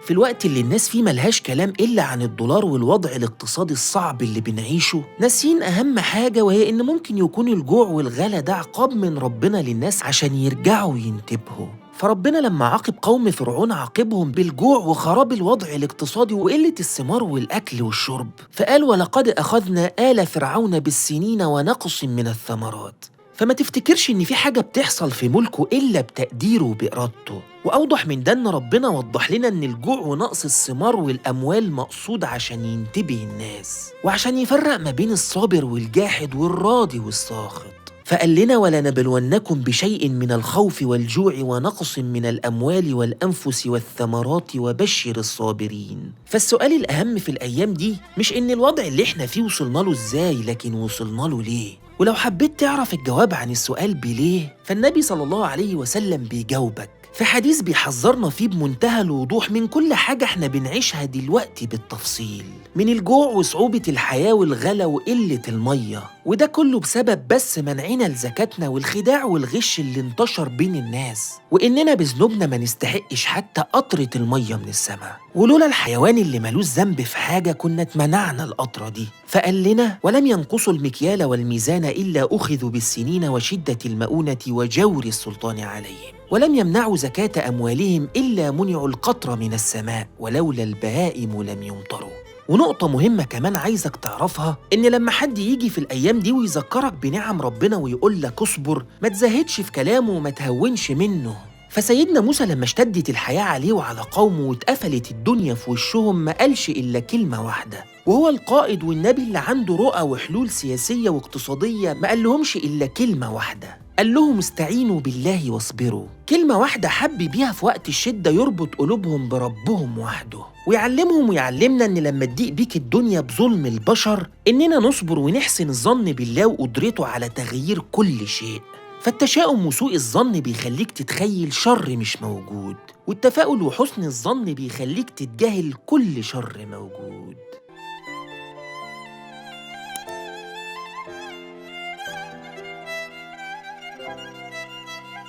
في الوقت اللي الناس فيه ملهاش كلام إلا عن الدولار والوضع الاقتصادي الصعب اللي بنعيشه، ناسين أهم حاجة، وهي إن ممكن يكون الجوع والغلا ده عقاب من ربنا للناس عشان يرجعوا ينتبهوا. فربنا لما عاقب قوم فرعون عاقبهم بالجوع وخراب الوضع الاقتصادي وقلة الثمار والأكل والشرب، فقال ولقد أخذنا آل فرعون بالسنين ونقص من الثمرات. فما تفتكرش إن في حاجة بتحصل في ملكه إلا بتقديره وبإرادته. وأوضح من ده إن ربنا وضح لنا إن الجوع ونقص الثمار والأموال مقصود عشان ينتبه الناس، وعشان يفرق ما بين الصابر والجاحد والراضي والساخط. فقال لنا ولنبلونكم بشيء من الخوف والجوع ونقص من الأموال والأنفس والثمرات وبشر الصابرين. فالسؤال الأهم في الأيام دي مش إن الوضع اللي إحنا فيه وصلنا له إزاي، لكن وصلنا له ليه. ولو حبيت تعرف الجواب عن السؤال بليه، فالنبي صلى الله عليه وسلم بيجاوبك في حديث بيحذرنا فيه بمنتهى الوضوح من كل حاجة احنا بنعيشها دلوقتي بالتفصيل، من الجوع وصعوبة الحياة والغلا وقلة المية، وده كله بسبب بس منعنا لزكاتنا والخداع والغش اللي انتشر بين الناس، وإننا بذنوبنا ما نستحقش حتى قطرة المية من السماء، ولولا الحيوان اللي ملوش ذنب في حاجة كنا اتمنعنا القطرة دي. فقال لنا ولم ينقصوا المكيال والميزان إلا أخذوا بالسنين وشدة المؤونة وجور السلطان عليهم، ولم يمنعوا زكاة أموالهم إلا منعوا القطر من السماء ولولا البهائم لم يمطروا. ونقطة مهمة كمان عايزك تعرفها، إن لما حد يجي في الأيام دي ويذكرك بنعم ربنا ويقول لك اصبر، ما تزهدش في كلامه وما تهونش منه. فسيدنا موسى لما اشتدت الحياة عليه وعلى قومه واتقفلت الدنيا في وشهم ما قالش إلا كلمة واحدة، وهو القائد والنبي اللي عنده رؤى وحلول سياسية واقتصادية، ما قالهمش إلا كلمة واحدة، قال لهم استعينوا بالله واصبروا. كلمة واحدة حب بيها في وقت الشدة يربط قلوبهم بربهم وحده، ويعلمهم ويعلمنا إن لما تضيق بيك الدنيا بظلم البشر إننا نصبر ونحسن الظن بالله وقدرته على تغيير كل شيء. فالتشاؤم وسوء الظن بيخليك تتخيل شر مش موجود، والتفاؤل وحسن الظن بيخليك تتجاهل كل شر موجود.